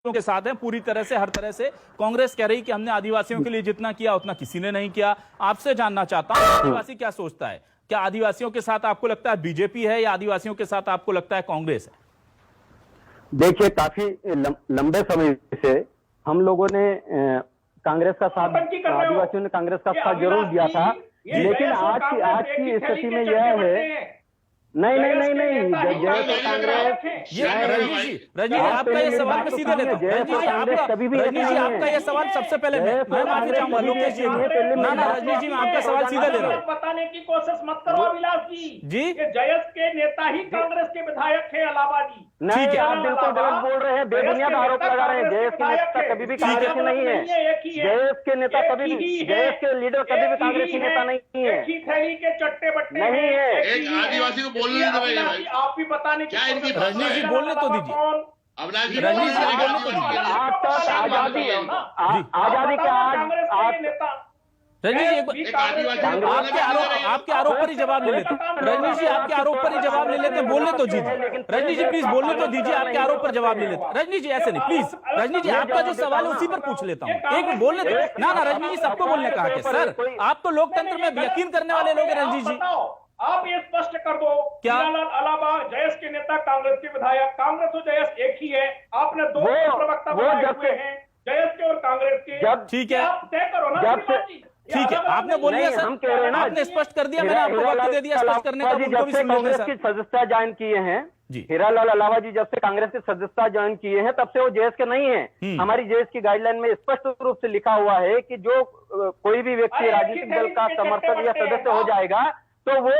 के साथ हैं पूरी तरह से, हर तरह से। कांग्रेस कह रही कि हमने आदिवासियों के लिए जितना किया उतना किसी ने नहीं किया। आपसे जानना चाहता हूं, आदिवासी क्या सोचता है? क्या आदिवासियों के साथ आपको लगता है बीजेपी है या आदिवासियों के साथ आपको लगता है कांग्रेस है? देखिए, काफी लंबे समय से हम लोगों ने कांग्रेस का साथ, आदिवासियों ने कांग्रेस का साथ जरूर दिया था, लेकिन आज की स्थिति में यह है, नहीं, जय तो कांग्रेस। रजनीश जी आपका ये सवाल मैं सीधे लेता हूं। रजनीश जी आपका ये सवाल सबसे पहले मैं माफी चाहूंगा लोकेश जी, ना रजनीश जी मैं आपका सवाल सीधे ले रहा हूं। बताने की कोशिश मत करो अभिलाष जी, जयस के नेता ही कांग्रेस के विधायक है इलाहाबादी। नहीं, आप बिल्कुल गलत बोल रहे हैं, बेबुनियाद आरोप लगा रहे हैं। जयस के नेता कभी भी कांग्रेस नहीं है। जयस के नेता कभी भी, जयस के लीडर कभी भी कांग्रेस के नेता नहीं है। थैली के चट्टे बट्टे नहीं है। एक आदिवासी को बोलने दो भाई, आप भी बताने क्या इनकी रजनीश जी बोलने तो दीजिए। अविनाश जी रजनीश जी बोलने तो दीजिए। आज तक आजादी के आज रजनीश जी आपके आरोप पर ही जवाब ले लेते। रजनीश जी आपके आरोप पर ही जवाब ले लेते, बोलने तो दीजिए। रजनीश जी प्लीज बोलने तो दीजिए, आपके आरोप पर जवाब ले लेते। रजनीश जी ऐसे नहीं, प्लीज रजनीश जी आपका जो सवाल है उसी पर पूछ लेता हूँ, एक मिनट बोलने दो। ना रजनीश जी सबको बोलने कहा कि सर आप तो लोकतंत्र में यकीन करने वाले लोग हैं। रजनीश जी आप ये स्पष्ट कर दो, क्या अलावा जयस के नेता कांग्रेस के विधायक, कांग्रेस और जयस एक ही है। आपने दो प्रवक्ता बनाए हुए हैं, जयस के और कांग्रेस के। ठीक है, आप तय करो ना। ठीक है, आपने बोल दिया सर, हम कह रहे हैं ना, आपने स्पष्ट कर दिया, मैंने आपको वक्त दे दिया स्पष्ट करने का। जब से कांग्रेस की सदस्यता ज्वाइन किए हैं, हीरालाल अलावा जी जब से कांग्रेस की सदस्यता ज्वाइन किए हैं, तब से वो जेएस के नहीं है। हमारी जेएस की गाइडलाइन में स्पष्ट रूप से लिखा हुआ है कि जो कोई भी व्यक्ति राजनीतिक दल का समर्थक या सदस्य हो जाएगा तो वो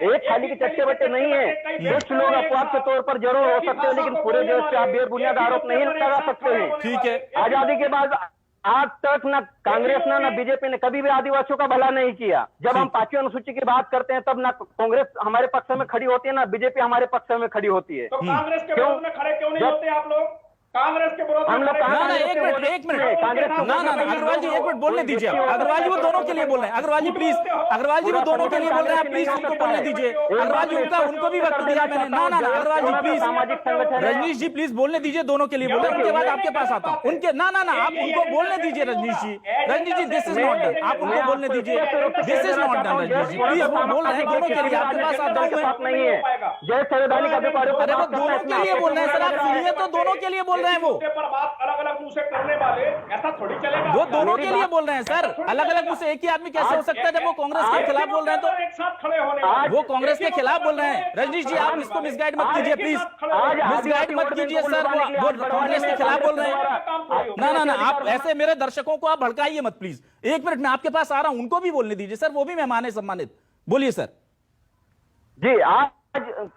एक थाली के चट्टे बट्टे नहीं है। कुछ लोग अपवाद के तौर पर जरूर हो सकते हैं, लेकिन पूरे देश पे आप बेबुनियाद आरोप नहीं लगा सकते हैं। ठीक है, आजादी के बाद आज तक न कांग्रेस न बीजेपी ने कभी भी आदिवासियों का भला नहीं किया। जब हम 5वीं अनुसूची की बात करते हैं तब न कांग्रेस हमारे पक्ष में खड़ी होती है, ना बीजेपी हमारे पक्ष में खड़ी होती है। तो कांग्रेस के विरोध में खड़े क्यों नहीं होते आप लोग? कांग्रेस के विरोध हम लोग एक मिनट अग्रवाल जी एक मिनट बोलने दीजिए। अग्रवाल जी वो दोनों के लिए बोल रहे हैं। अग्रवाल जी प्लीज, अग्रवाल जी वो दोनों के लिए बोल रहे हैं, प्लीज उनको बोलने दीजिए। अग्रवाल जी उनको भी वक्त दिया मैंने। ना अग्रवाल जी प्लीज, रजनीश जी प्लीज बोलने दीजिए, दोनों के लिए बोल रहे हैं। उनके बाद आपके पास आता हूँ। उनके ना आप उनको बोलने दीजिए Rajneesh ji. Rajneesh ji this is not done, आप उनको बोलने दीजिए। This is not done Rajneesh ji, please वो बोल रहे हैं दोनों के लिए, आपके पास आता हूँ नहीं है। जय संवैधानिक अधिकारियों अरे वो दोनों के लिए बोल रहे हैं सर, आप सुनिए तो दोनों के लिए बोल रहे हैं। वो अलग अलग मुंह से करने वाले, ऐसा थोड़ी चलेगा। वो दोनों के लिए बोल रहे हैं सर, अलग अलग मुंह से एक ही आदमी कैसे हो सकता है जब वो कांग्रेस के खिलाफ बोल रहे हैं तो एक साथ खड़े होने वो कांग्रेस के खिलाफ बोल रहे हैं। रजनीश जी आप इसको मिसगाइड मत कीजिए प्लीज, मिसगाइड मत कीजिए सर। वो कांग्रेस के खिलाफ बोल रहे हैं। ना आप ऐसे मेरे दर्शकों को आप भड़काइए मत प्लीज। एक मिनट मैं आपके पास आ रहा हूं, उनको भी बोलने दीजिए सर, वो भी मेहमान है सम्मानित। बोलिए सर। जी, आज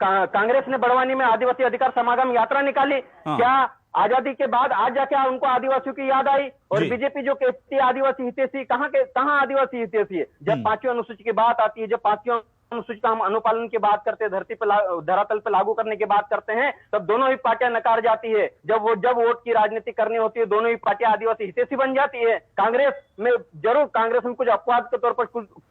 कांग्रेस ने बड़वानी में आदिवासी अधिकार समागम यात्रा निकाली। क्या आजादी के बाद आज जाके उनको आदिवासियों की याद आई? और बीजेपी जो कहती है आदिवासी हितैषी, कहाँ आदिवासी हितैषी है? जब 5वीं अनुसूची की बात आती है, जब 5वीं अनुसूची का हम अनुपालन की बात करते हैं, धरातल पे लागू करने की बात करते हैं, तब दोनों ही पार्टियां नकार जाती है। जब वोट की राजनीति करनी होती है, दोनों ही पार्टियां आदिवासी हितैषी बन जाती है। कांग्रेस में कुछ अपवाद के तौर पर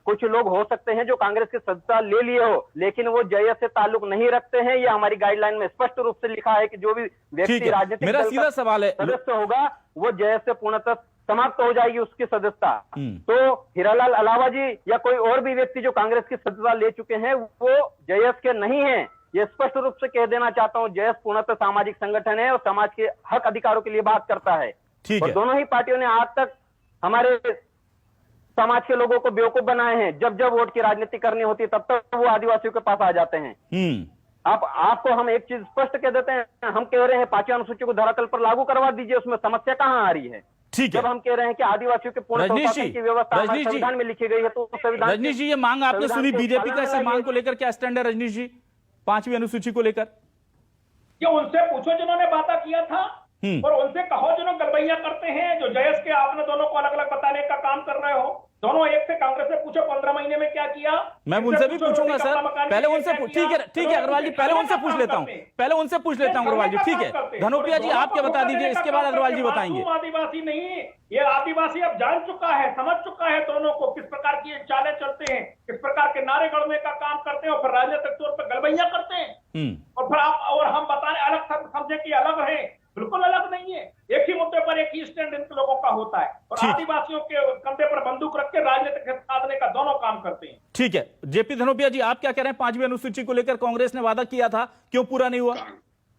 कुछ लोग हो सकते हैं जो कांग्रेस की सदस्यता ले लिए हो, लेकिन वो जयस से ताल्लुक नहीं रखते हैं। ये हमारी गाइडलाइन में स्पष्ट रूप से लिखा है कि जो भी व्यक्ति राजनीतिक मेरा सीधा सवाल है, सदस्य होगा वो जयस से पूर्णतः समाप्त हो जाएगी उसकी सदस्यता। तो हीरालाल अलावा जी या कोई और भी व्यक्ति जो कांग्रेस की सदस्यता ले चुके हैं वो जयस के नहीं है। ये स्पष्ट रूप से कह देना चाहता हूं। जयस पूर्णतः सामाजिक संगठन है और समाज के हक अधिकारों के लिए बात करता है। और दोनों ही पार्टियों ने आज तक हमारे समाज के लोगों को बेवकूफ बनाए हैं। जब वोट की राजनीति करनी होती है तब तक वो आदिवासियों के पास आ जाते हैं। आपको हम एक चीज स्पष्ट कह देते हैं, हम कह रहे हैं 5वीं अनुसूची को धरातल पर लागू करवा दीजिए, उसमें समस्या कहां आ रही है? ठीक है, जब हम कह रहे हैं कि आदिवासियों के पूर्ण की व्यवस्था संविधान में लिखी गई है, तो संविधान। रजनीश जी ये मांग आपने सुनी, बीजेपी का इस मांग को लेकर क्या स्टैंड है रजनीश जी, 5वीं अनुसूची को लेकर? ये उनसे पूछो जिन्होंने वादा किया था, और उनसे कहो जिन्होंने गलबैया करते हैं, जो जयस के आपने दोनों को अलग अलग बताने का काम कर रहे हो। दोनों एक से कांग्रेस से पूछो 15 महीने में क्या किया। मैं उनसे भी पूछूंगा सर, पहले उनसे ठीक है अग्रवाल जी, पहले उनसे पूछ लेता हूं अग्रवाल जी। ठीक है धनोपिया जी आप क्या बता दीजिए, इसके बाद अग्रवाल जी बताएंगे। आदिवासी नहीं, ये आदिवासी अब जान चुका है, समझ चुका है दोनों को किस प्रकार की चालें चलते हैं, किस प्रकार के नारे गढ़ने का काम करते हैं और फिर राजनीतिक तौर पर गलबैया करते हैं। और फिर आप और हम बताने अलग समझे कि अलग है, बिल्कुल अलग नहीं है। एक एक ही स्टैंड इन लोगों का होता है और ठीक। आदिवासियों के कंधे पर बंदूक रख के राजनीतिक हित साधने का दोनों काम करते हैं। ठीक है, जेपी धनोपिया जी आप क्या कह रहे हैं? 5वीं अनुसूची को लेकर कांग्रेस ने वादा किया था, क्यों पूरा नहीं हुआ?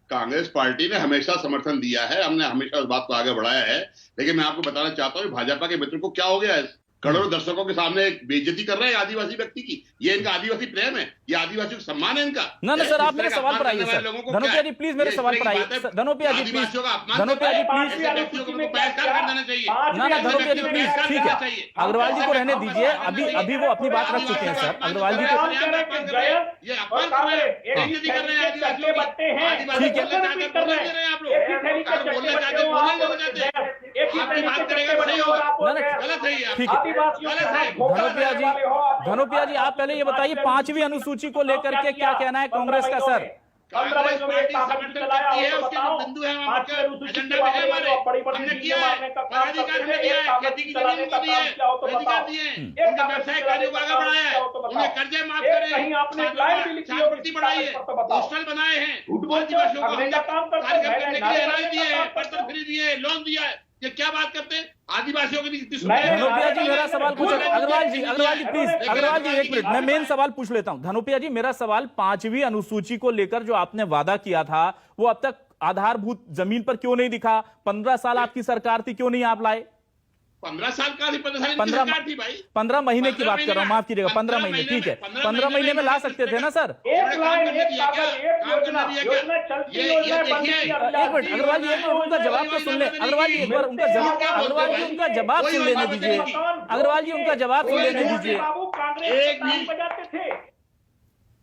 कांग्रेस पार्टी ने हमेशा समर्थन दिया है, हमने हमेशा उस बात को आगे बढ़ाया है, लेकिन मैं आपको बताना चाहता हूँ भाजपा के मित्र को क्या हो गया है। करोड़ों दर्शकों के सामने बेइज्जती कर रहे हैं आदिवासी व्यक्ति की। ये इनका आदिवासी प्रेम है, ये आदिवासियों का सम्मान है इनका। ना सर, आप मेरे सवाल पर आइए सर। धनोपिया जी प्लीज मेरे सवाल पर आइए। धनोपिया जी प्लीज, धनोपिया जी प्लीज, ना धनोपिया जी प्लीज, ठीक है, अग्रवाल जी को रहने दीजिए, अभी वो अपनी बात रख चुके हैं सर। अग्रवाल जी को ठीक है। धनोपिया जी आप पहले ये बताइए 5वीं अनुसूची को लेकर के क्या कहना है कांग्रेस का सर? कांग्रेस पार्टी समर्थन करती है, उसके जो बिंदु है वहां पर एजेंडा में है हमारे, हमने किया है, पदाधिकार हमने दिया है, खेती की जमीन को दी है, अधिकार दिए हैं, उनके व्यवसायिक कार्यों को आगे बढ़ाया है, उन्हें कर्जे माफ करे, छात्रवृत्ति बढ़ाई है, हॉस्टल बनाए हैं, आदिवासियों को कार्यक्रम करने के लिए राय दिए हैं, पत्र फ्री दिए, लोन दिया है। ये क्या बात करते हैं आदिवासियों के लिए? धनोपिया जी मेरा सवाल पूछो। अग्रवाल जी प्लीज, अग्रवाल जी एक मिनट, मैं मेन सवाल पूछ लेता हूं। धनोपिया जी मेरा सवाल 5वीं अनुसूची को लेकर जो आपने वादा किया था वो अब तक आधारभूत जमीन पर क्यों नहीं दिखा? 15 साल आपकी सरकार थी, क्यों नहीं आप लाए? 15 साल का थी, 15 साल थी भाई, 15 महीने की बात कर रहा हूं, माफ कीजिएगा, 15 महीने, ठीक है, 15 महीने में ला सकते थे ना सर? एक योजना एक मिनट अग्रवाल जी, एक बार उनका जवाब तो सुन ले। अग्रवाल जी एक बार उनका जवाब, अग्रवाल जी उनका जवाब सुन लेने दीजिए। अग्रवाल जी उनका जवाब सुन लेने दीजिए।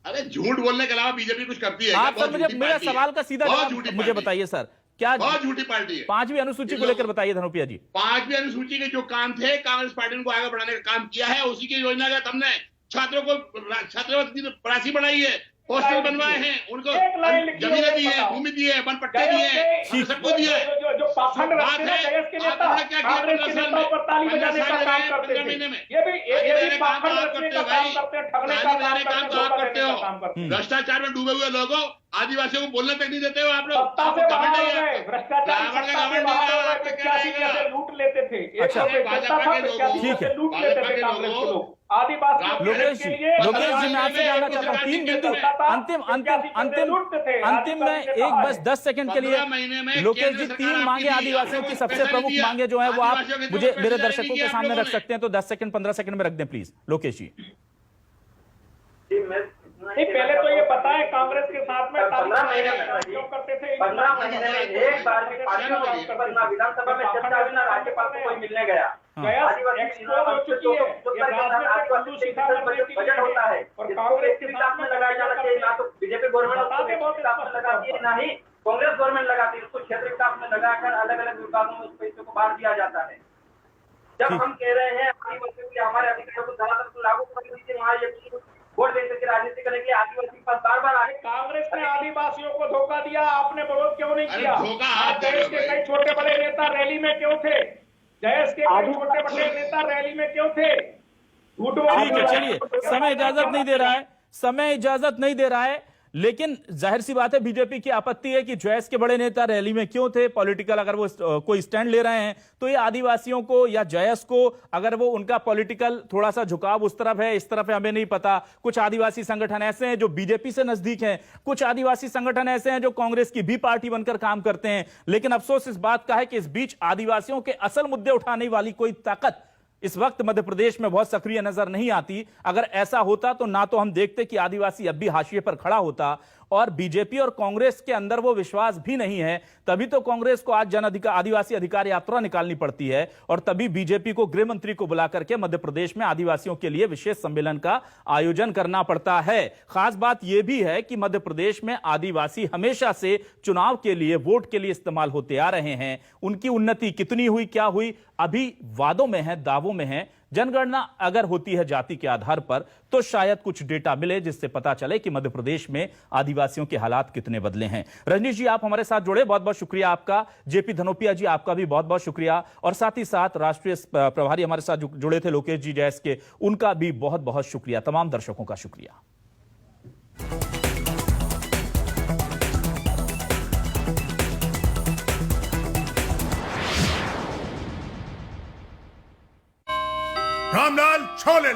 अरे झूठ बोलने के अलावा बीजेपी कुछ करती है? आप सर मुझे मेरा सवाल का सीधा जवाब मुझे बताइए सर, क्या बहुत झूठी पार्टी है। 5वीं अनुसूची को लेकर बताइए धनोपिया जी। 5वीं अनुसूची के जो काम थे, कांग्रेस पार्टी ने उनको आगे बढ़ाने का काम किया है, उसी की योजना का हमने छात्रों को छात्रवृत्ति राशि बढ़ाई है, हॉस्टल बनवाए हैं, उनको जमीनें दी है, भूमि दी है, वन पट्टे दिए हैं, सबको दिया है। जो पाखंड रखते हैं देश के नेता, कांग्रेस के नेताओं पर ताली बजाने का काम करते थे। ये भी पाखंड रखने का काम करते हैं, ठगने का काम करते हो। भ्रष्टाचार में डूबे हुए लोगों, आदिवासियों को बोलने तक नहीं देते हो आप लोग। सत्ता से बाहर हो गए, भ्रष्टाचार कैसे लूट लेते थे, ठीक है, लूट लेते थे कांग्रेस के लोग। आदिवासी लोकेश जी मैं आपसे जानना चाहता हूँ 3 बिंदु अंतिम में एक बस 10 सेकंड के लिए लोकेश जी 3 मांगे आदिवासियों की सबसे प्रमुख मांगे जो है वो आप मुझे मेरे दर्शकों के सामने रख सकते हैं, तो 10 सेकंड 15 सेकंड में रख दें प्लीज लोकेश जी। नहीं, पहले तो ये बताएं कांग्रेस के साथ में 15 महीने क्यों करते थे? 15 महीने में एक बार भी विधानसभा में चर्चा बिना राज्यपाल को कोई मिलने गया। बजट होता है और कांग्रेस के साथ में लगाया जाना चाहिए, ना तो बीजेपी गवर्नमेंट लगाती है, ना ही कांग्रेस गवर्नमेंट लगाती है। उसको क्षेत्र विकास में लगाकर अलग अलग विभागों में उस पैसे को बांट दिया जाता है। जब हम कह रहे हैं आदिवासियों के हमारे अधिकारों को ज्यादातर लागू कर दीजिए, वहाँ ये वोट बैंक की राजनीति करने के लिए आदिवासी के पास बार बार आए। कांग्रेस ने आदिवासियों को धोखा दिया, आपने विरोध क्यों नहीं किया? देश के कई छोटे बड़े नेता रैली में क्यों थे? देश के कई छोटे बड़े नेता रैली में क्यों थे? ठीक है, चलिए समय इजाजत नहीं दे रहा है, समय इजाजत नहीं दे रहा है, लेकिन जाहिर सी बात है बीजेपी की आपत्ति है कि जैस के बड़े नेता रैली में क्यों थे। पॉलिटिकल अगर वो कोई स्टैंड ले रहे हैं तो ये आदिवासियों को या जयस को, अगर वो उनका पॉलिटिकल थोड़ा सा झुकाव उस तरफ है इस तरफ है हमें नहीं पता। कुछ आदिवासी संगठन ऐसे हैं जो बीजेपी से नजदीक हैं, कुछ आदिवासी संगठन ऐसे हैं जो कांग्रेस की भी पार्टी बनकर काम करते हैं, लेकिन अफसोस इस बात का है कि इस बीच आदिवासियों के असल मुद्दे उठाने वाली कोई ताकत इस वक्त मध्य प्रदेश में बहुत सक्रिय नजर नहीं आती। अगर ऐसा होता तो ना तो हम देखते कि आदिवासी अब भी हाशिए पर खड़ा होता, और बीजेपी और कांग्रेस के अंदर वो विश्वास भी नहीं है, तभी तो कांग्रेस को आज आदिवासी अधिकार यात्रा निकालनी पड़ती है, और तभी बीजेपी को गृह मंत्री को बुला करके मध्य प्रदेश में आदिवासियों के लिए विशेष सम्मेलन का आयोजन करना पड़ता है। खास बात यह भी है कि मध्य प्रदेश में आदिवासी हमेशा से चुनाव के लिए, वोट के लिए इस्तेमाल होते आ रहे हैं। उनकी उन्नति कितनी हुई, क्या हुई, अभी वादों में है, दावों में है। जनगणना अगर होती है जाति के आधार पर तो शायद कुछ डेटा मिले जिससे पता चले कि मध्य प्रदेश में आदिवासियों के हालात कितने बदले हैं। रजनीश जी आप हमारे साथ जुड़े, बहुत बहुत शुक्रिया आपका। जेपी धनोपिया जी आपका भी बहुत बहुत शुक्रिया, और साथ ही साथ राष्ट्रीय प्रभारी हमारे साथ जुड़े थे लोकेश जी जैस के, उनका भी बहुत बहुत शुक्रिया। तमाम दर्शकों का शुक्रिया। रामलाल छोले